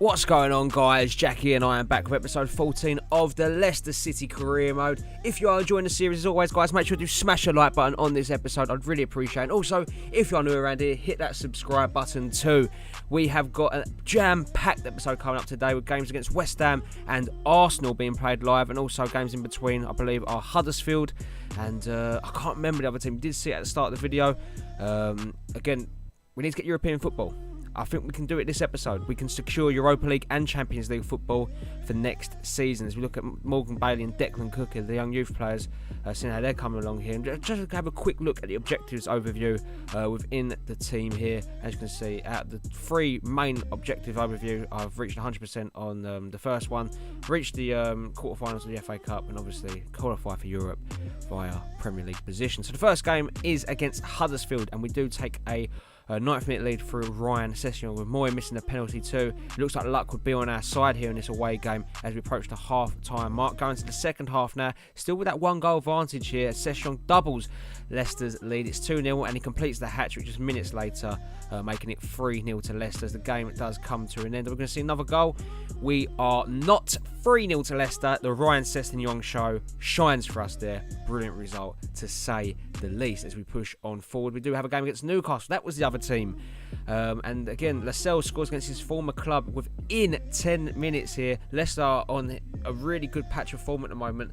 What's going on, guys? Jackie and I am back with episode 14 of the Leicester City career mode. If you are enjoying the series, as always, guys, make sure to smash a like button on this episode. I'd really appreciate it. Also, if you're new around here, hit that subscribe button too. We have got a jam-packed episode coming up today with games against West Ham and Arsenal being played live, and also games in between, I believe, are Huddersfield and I can't remember the other team. We did see it at the start of the video. Again, we need to get European football. I think we can do it this episode. We can secure Europa League and Champions League football for next season. As we look at Morgan Bailey and Declan Cook, the young youth players, seeing how they're coming along here. And just have a quick look at the objectives overview within the team here. As you can see, out of the three main objective overview, I've reached 100% on the first one. Reached the quarterfinals of the FA Cup and obviously qualify for Europe via Premier League position. So the first game is against Huddersfield, and we do take a 9th-minute lead through Ryan Sessegnon, with Moy missing a penalty too. It looks like luck would be on our side here in this away game as we approach the half-time mark. Going to the second half now, still with that one-goal advantage here. Sessegnon doubles Leicester's lead. It's 2-0 and he completes the hat-trick just minutes later, making it 3-0 to Leicester as the game does come to an end. We're going to see another goal. We are not 3-0 to Leicester. The Ryan Sessegnon show shines for us there. Brilliant result, to say the least, as we push on forward. We do have a game against Newcastle. That was the other team. And again, Lascelles scores against his former club within 10 minutes here. Leicester are on a really good patch of form at the moment,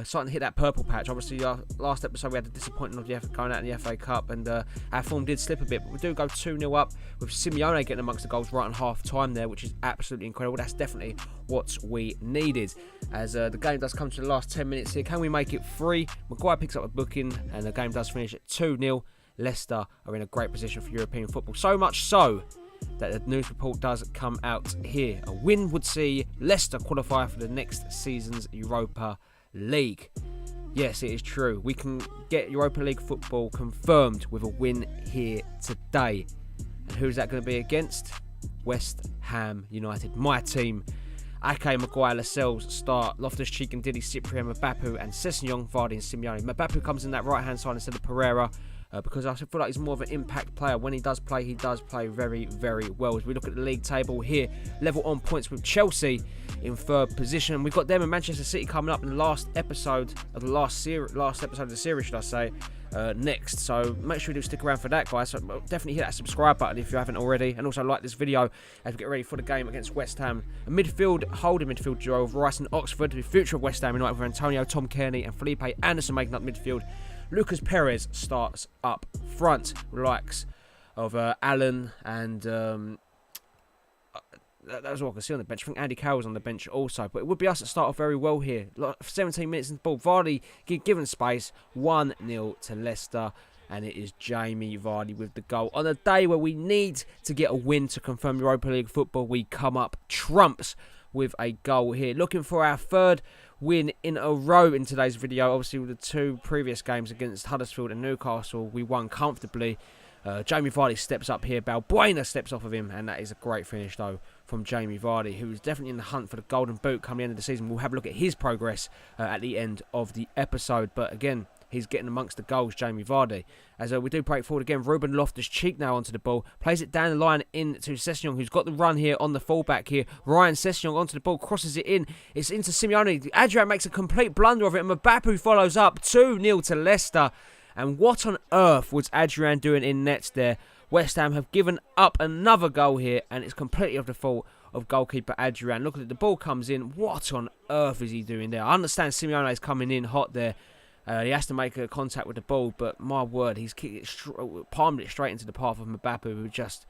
starting to hit that purple patch. Obviously, last episode we had the disappointment of going out in the FA Cup, and our form did slip a bit, but we do go 2-0 up, with Simeone getting amongst the goals right on half time there, which is absolutely incredible. That's definitely what we needed. As the game does come to the last 10 minutes here, can we make it 3? Maguire picks up a booking, and the game does finish at 2-0. Leicester are in a great position for European football. So much so that the news report does come out here. A win would see Leicester qualify for the next season's Europa League. Yes, it is true. We can get Europa League football confirmed with a win here today. And who's that going to be against? West Ham United, my team. Ake, Maguire, Lascelles start. Loftus-Cheek and Didi, Cyprien, Mbappé and Sessegnon, Vardy and Simeone. Mbappé comes in that right-hand side instead of Pereira. Because I feel like he's more of an impact player. When he does play very, very well. As we look at the league table here, level on points with Chelsea in third position. We've got them and Manchester City coming up in the last episode of the last episode of the series, should I say, next. So make sure you do stick around for that, guys. So definitely hit that subscribe button if you haven't already, and also like this video as we get ready for the game against West Ham. A holding midfield duo of Rice and Oxford, the future of West Ham United, with Antonio, Tom Kearney and Felipe Anderson making up midfield. Lucas Perez starts up front, likes of Allen and that's all I can see on the bench. I think Andy Carroll's on the bench also, but it would be us that start off very well here. 17 minutes in the ball. Vardy given space, 1-0 to Leicester, and it is Jamie Vardy with the goal. On a day where we need to get a win to confirm Europa League football, we come up trumps with a goal here. Looking for our third win in a row in today's video. Obviously, with the two previous games against Huddersfield and Newcastle, we won comfortably. Jamie Vardy steps up here. Balbuena steps off of him, and that is a great finish, though, from Jamie Vardy, who is definitely in the hunt for the Golden Boot come the end of the season. We'll have a look at his progress at the end of the episode. But again, he's getting amongst the goals, Jamie Vardy. As we do break forward again, Ruben Loftus-Cheek now onto the ball. Plays it down the line into Sessegnon, who's got the run here on the fullback here. Ryan Sessegnon onto the ball, crosses it in. It's into Simeone. Adrian makes a complete blunder of it, and Mbappé follows up. 2-0 to Leicester. And what on earth was Adrian doing in nets there? West Ham have given up another goal here, and it's completely of the fault of goalkeeper Adrian. Look at it, the ball comes in. What on earth is he doing there? I understand Simeone is coming in hot there. He has to make a contact with the ball, but my word, he's palmed it straight into the path of Mbappé, who just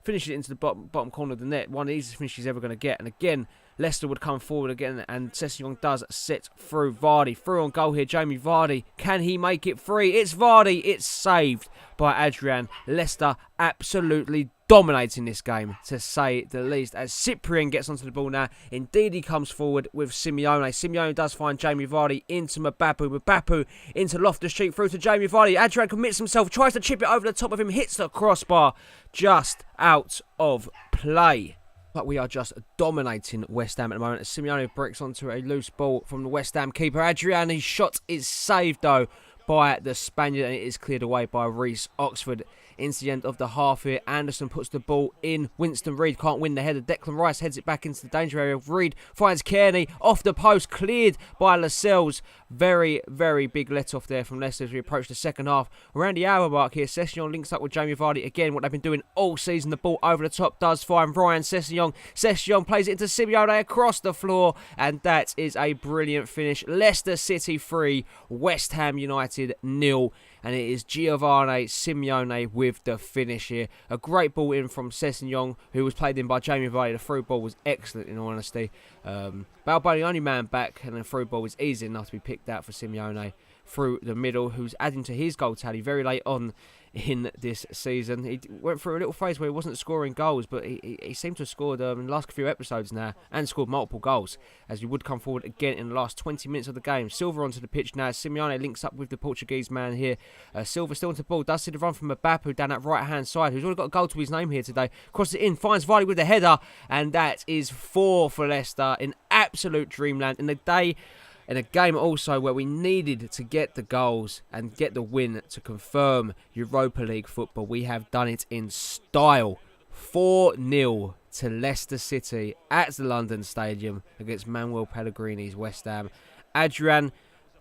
finishes it into the bottom corner of the net. One of the easiest finishes he's ever going to get. And again, Leicester would come forward again, and Sessegnon does set through Vardy. Through on goal here, Jamie Vardy. Can he make it free? It's Vardy. It's saved by Adrian. Leicester absolutely dominating this game, to say the least, as Cyprien gets onto the ball now. Indeed, he comes forward with Simeone. Simeone does find Jamie Vardy into Mbappé. Mbappé into Loftus-Cheek, through to Jamie Vardy. Adrian commits himself, tries to chip it over the top of him, hits the crossbar, just out of play. But we are just dominating West Ham at the moment, as Simeone breaks onto a loose ball from the West Ham keeper. Adrian, his shot is saved though by the Spaniard, and it is cleared away by Reece Oxford into the end of the half here. Anderson puts the ball in. Winston Reid can't win the header. Declan Rice heads it back into the danger area. Reid finds Kearney off the post, cleared by Lascelles. Very, very big let-off there from Leicester as we approach the second half. Around the hour mark here, Sessegnon links up with Jamie Vardy again. What they've been doing all season, the ball over the top does find Ryan Sessegnon. Sessegnon plays it into Simeone across the floor, and that is a brilliant finish. Leicester City 3, West Ham United 0. And it is Giovanni Simeone with the finish here. A great ball in from Sessegnon, who was played in by Jamie Vardy. The through ball was excellent, in all honesty. Balbo, the only man back, and the through ball was easy enough to be picked out for Simeone through the middle, who's adding to his goal tally very late on in this season. He went through a little phase where he wasn't scoring goals, but he seemed to have scored in the last few episodes now, and scored multiple goals, as he would come forward again in the last 20 minutes of the game. Silva onto the pitch now. Simeone links up with the Portuguese man here. Silva still onto the ball, does see the run from Mbappe down that right-hand side, who's already got a goal to his name here today. Crosses it in, finds Vardy with the header, and that is 4 for Leicester in absolute dreamland. In a game also where we needed to get the goals and get the win to confirm Europa League football, we have done it in style. 4-0 to Leicester City at the London Stadium against Manuel Pellegrini's West Ham. Adrian,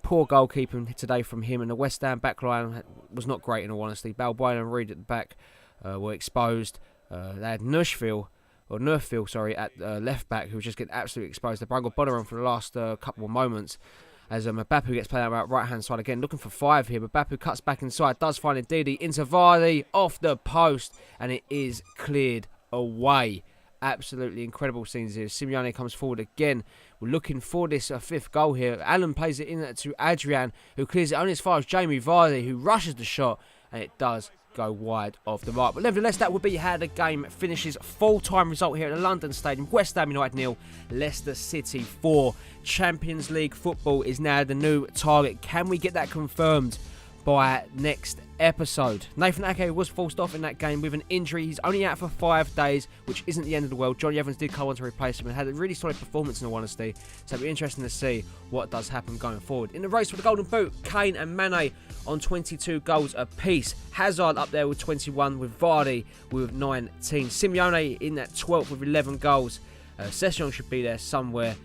poor goalkeeping today from him, and the West Ham backline was not great in all honesty. Balbuena and Reid at the back were exposed. They had Newcastle at left back, who was just getting absolutely exposed. They brought Bonneron for the last couple of moments as Mbappe gets played out right hand side again, looking for 5 here. Mbappe cuts back inside, does find Ndidi into Vardy off the post, and it is cleared away. Absolutely incredible scenes here. Simeone comes forward again. We're looking for this 5th goal here. Allen plays it in to Adrian, who clears it only as far as Jamie Vardy, who rushes the shot, and it does go wide of the mark. But nevertheless, that would be how the game finishes. Full-time result here at the London Stadium. West Ham United 0, Leicester City 4. Champions League football is now the new target. Can we get that confirmed by next episode? Nathan Ake was forced off in that game with an injury. He's only out for 5 days, which isn't the end of the world. Johnny Evans did come on to replace him and had a really solid performance in all honesty. So it'll be interesting to see what does happen going forward. In the race for the Golden Boot, Kane and Mane on 22 goals apiece. Hazard up there with 21, with Vardy with 19. Simeone in that 12th with 11 goals. Sessegnon should be there somewhere.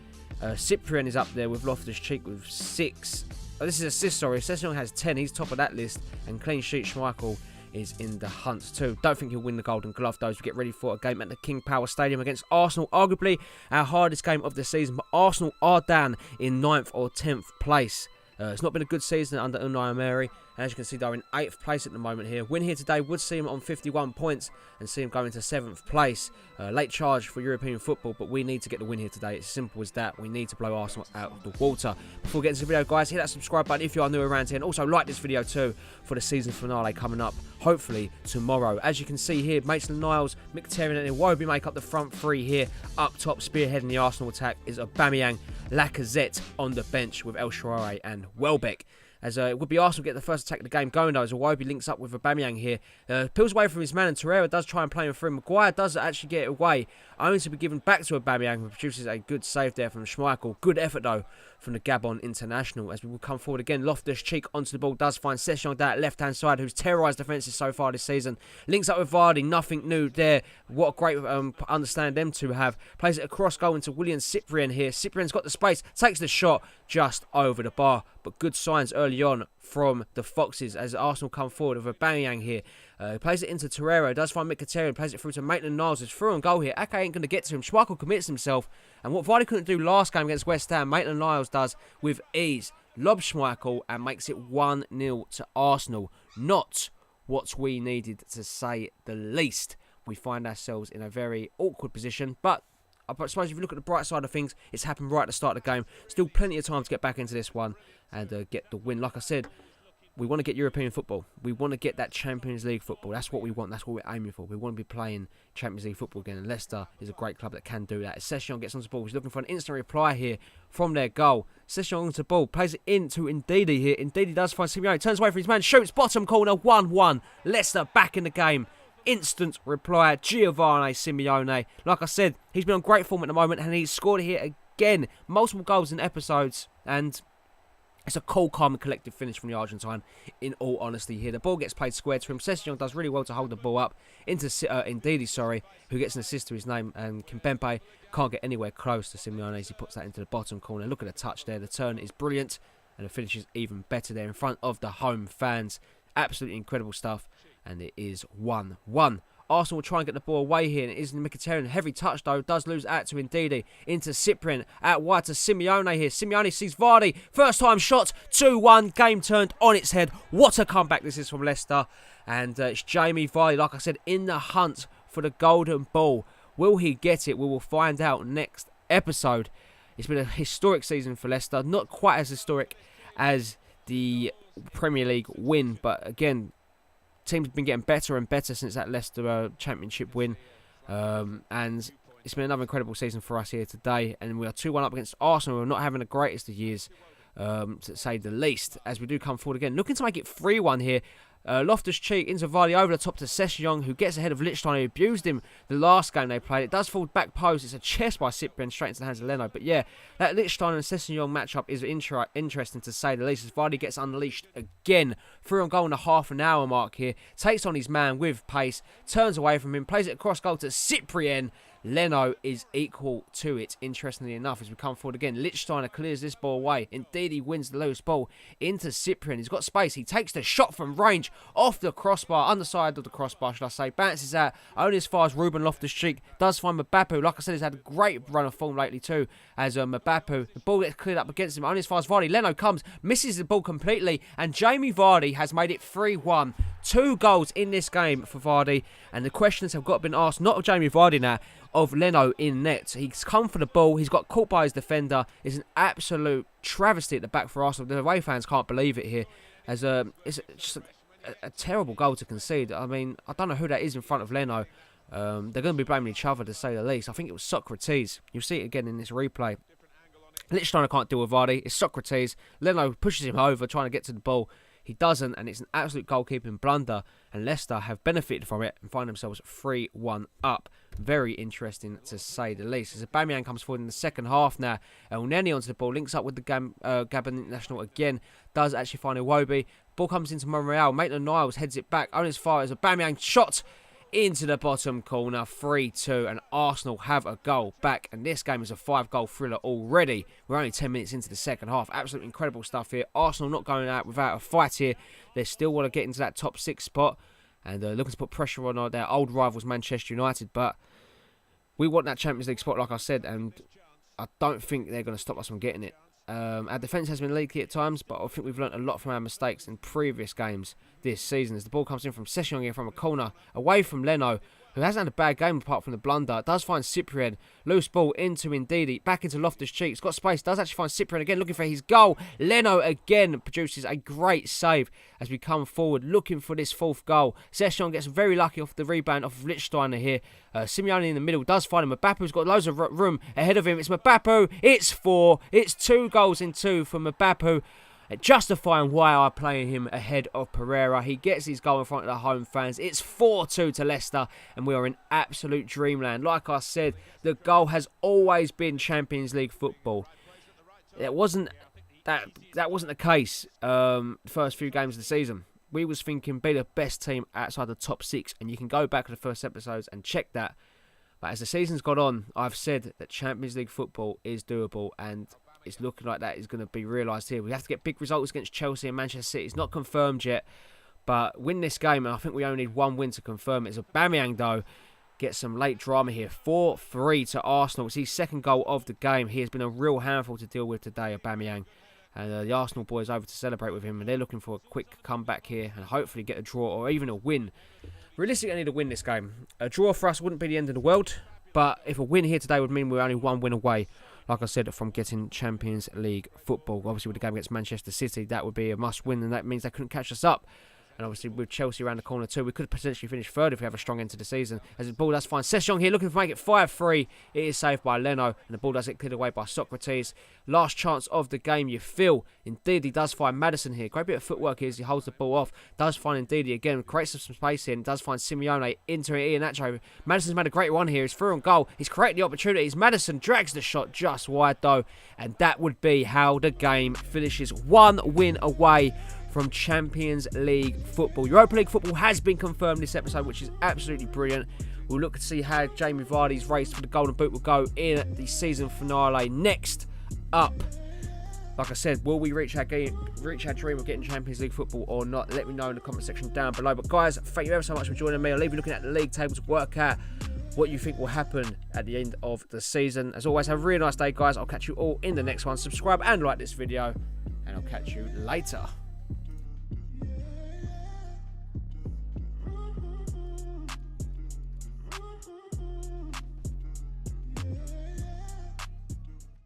Cyprian is up there with Loftus-Cheek with 6. Oh, this is assist, sorry. Sessegnon has 10. He's top of that list. And clean sheet Schmeichel is in the hunt too. Don't think he'll win the Golden Glove though, as we get ready for a game at the King Power Stadium against Arsenal. Arguably our hardest game of the season. But Arsenal are down in 9th or 10th place. It's not been a good season under Unai Emery. And as you can see, they're in 8th place at the moment here. Win here today would see him on 51 points and see him go into 7th place. Late charge for European football, but we need to get the win here today. It's as simple as that. We need to blow Arsenal out of the water. Before we get into the video, guys, hit that subscribe button if you are new around here. And also like this video too for the season finale coming up, hopefully tomorrow. As you can see here, Maitland-Niles, Mkhitaryan and Iwobi make up the front 3 here. Up top, spearheading the Arsenal attack is Aubameyang, Lacazette on the bench with El Shaarawy and Welbeck. As it would be Arsenal get the first attack of the game going though, as Iwobi links up with Aubameyang here. Peels away from his man, and Torreira does try and play him through. Maguire does actually get it away, only to be given back to Aubameyang, who produces a good save there from Schmeichel. Good effort though from the Gabon international. As we will come forward again, Loftus-Cheek onto the ball, does find Sessegnon down at left-hand side, who's terrorised defences so far this season. Links up with Vardy, nothing new there. What a great understand them to have. Plays it across goal into William Cyprian here. Cyprian's got the space, takes the shot just over the bar. But good signs early on from the Foxes as Arsenal come forward with Aubameyang here. Plays it into Torreira, does find Mkhitaryan, plays it through to Maitland-Niles, who's through on goal here. Ake ain't going to get to him. Schmeichel commits himself. And what Vardy couldn't do last game against West Ham, Maitland-Niles does with ease. Lobs Schmeichel and makes it 1-0 to Arsenal. Not what we needed, to say the least. We find ourselves in a very awkward position, but I suppose if you look at the bright side of things, it's happened right at the start of the game. Still plenty of time to get back into this one and get the win. Like I said, we want to get European football. We want to get that Champions League football. That's what we want. That's what we're aiming for. We want to be playing Champions League football again. And Leicester is a great club that can do that. As Sessegnon gets onto the ball, he's looking for an instant reply here from their goal. Sessegnon onto the ball, plays it into Ndidi here. Ndidi does find Simeone, turns away from his man, shoots, bottom corner, 1-1. Leicester back in the game. Instant reply, Giovanni Simeone. Like I said, he's been on great form at the moment and he's scored here again. Multiple goals in episodes, and It's a cool, calm and collective finish from the Argentine, in all honesty here. The ball gets played square to him. Sessegnon does really well to hold the ball up into Ndidi, who gets an assist to his name. And Kimpembe can't get anywhere close to Simeone as he puts that into the bottom corner. Look at the touch there. The turn is brilliant. And the finish is even better there in front of the home fans. Absolutely incredible stuff. And it is 1-1. Arsenal will try and get the ball away here, and it is Mkhitaryan. Heavy touch, though, does lose out to Ndidi. Into Cyprian, out wide to Simeone here. Simeone sees Vardy. First time shot, 2-1. Game turned on its head. What a comeback this is from Leicester. And it's Jamie Vardy, like I said, in the hunt for the golden ball. Will he get it? We will find out next episode. It's been a historic season for Leicester. Not quite as historic as the Premier League win, but again, team's been getting better and better since that Leicester Championship win, and it's been another incredible season for us here today. And we are 2-1 up against Arsenal. We're not having the greatest of years, to say the least, as we do come forward again, looking to make it 3-1 here. Loftus-Cheek into Vardy over the top to Sessegnon, who gets ahead of Lichtsteiner, who abused him the last game they played. It does fall back post. It's a chest by Cyprian straight into the hands of Leno. But yeah, that Lichtsteiner and Sessegnon matchup is interesting to say the least, as Vardy gets unleashed again. Through on goal in the half an hour mark here. Takes on his man with pace, turns away from him, plays it across goal to Cyprian. Leno is equal to it, interestingly enough, as we come forward again. Lichtsteiner clears this ball away. Indeed, he wins the loose ball into Cyprian. He's got space. He takes the shot from range off the crossbar, underside of the crossbar, should I say. Bounces out only as far as Ruben Loftus-Cheek. Does find Mbappe. Like I said, he's had a great run of form lately too, as Mbappe. The ball gets cleared up against him, only as far as Vardy. Leno comes, misses the ball completely, and Jamie Vardy has made it 3-1. 2 goals in this game for Vardy, and the questions have got been asked, not of Jamie Vardy now, of Leno in net. He's come for the ball. He's got caught by his defender. It's an absolute travesty at the back for Arsenal. The away fans can't believe it here, as it's just a terrible goal to concede. I mean, I don't know who that is in front of Leno. They're going to be blaming each other, to say the least. I think it was Socrates. You'll see it again in this replay. Lichtsteiner can't deal with Vardy. It's Socrates. Leno pushes him over, trying to get to the ball. He doesn't, and it's an absolute goalkeeping blunder, and Leicester have benefited from it and find themselves 3-1 up. Very interesting, to say the least. As Aubameyang comes forward in the second half now, El Neni onto the ball, links up with the Gabon International again, does actually find Iwobi. Ball comes into Monreal, Maitland-Niles heads it back, only as far as Aubameyang shot into the bottom corner, 3-2, and Arsenal have a goal back, and this game is a 5-goal thriller already. We're only 10 minutes into the second half. Absolutely incredible stuff here. Arsenal not going out without a fight here. They still want to get into that top 6 spot, and looking to put pressure on their old rivals Manchester United, but we want that Champions League spot, like I said, and I don't think they're going to stop us from getting it. Our defence has been leaky at times, but I think we've learnt a lot from our mistakes in previous games this season. As the ball comes in from Sessegnon here from a corner, away from Leno, who hasn't had a bad game apart from the blunder. Does find Cyprian. Loose ball into Ndidi. Back into Loftus-Cheek. He's got space. Does actually find Cyprian again, looking for his goal. Leno again produces a great save as we come forward, looking for this 4th goal. Sessegnon gets very lucky off the rebound off of Lichtsteiner here. Simeone in the middle does find him. Mbappé's got loads of room ahead of him. It's Mbappé. It's 4. It's 2 goals in 2 for Mbappé, justifying why I'm playing him ahead of Pereira. He gets his goal in front of the home fans. It's 4-2 to Leicester, and we are in absolute dreamland. Like I said, the goal has always been Champions League football. That wasn't the case the first few games of the season. We was thinking be the best team outside the top 6, and you can go back to the first episodes and check that. But as the season's gone on, I've said that Champions League football is doable, and it's looking like that is going to be realised here. We have to get big results against Chelsea and Manchester City. It's not confirmed yet, but win this game, and I think we only need 1 win to confirm it. Aubameyang, though, gets some late drama here. 4-3 to Arsenal. It's his 2nd goal of the game. He has been a real handful to deal with today, Aubameyang. And the Arsenal boys over to celebrate with him, and they're looking for a quick comeback here and hopefully get a draw or even a win. Realistically, I need a win this game. A draw for us wouldn't be the end of the world, but if a win here today would mean we're only 1 win away, like I said, from getting Champions League football. Obviously, with the game against Manchester City, that would be a must-win, and that means they couldn't catch us up. And obviously with Chelsea around the corner too, we could potentially finish third if we have a strong end to the season. As the ball does find Session here, looking to make it 5-3. It is saved by Leno, and the ball does get cleared away by Socrates. Last chance of the game, you feel. Indeed, he does find Maddison here. Great bit of footwork here as he holds the ball off. Does find Indeed again, creates some space here, and does find Simeone into Iheanacho. Maddison's made a great one here. He's through on goal. He's created the opportunities. Maddison drags the shot just wide though, and that would be how the game finishes. 1 win away from Champions League football. Europa League football has been confirmed this episode, which is absolutely brilliant. We'll look to see how Jamie Vardy's race for the Golden Boot will go in the season finale. Next up, like I said, will we reach our dream of getting Champions League football or not? Let me know in the comment section down below. But guys, thank you ever so much for joining me. I'll leave you looking at the league tables, work out what you think will happen at the end of the season. As always, have a really nice day, guys. I'll catch you all in the next one. Subscribe and like this video, and I'll catch you later.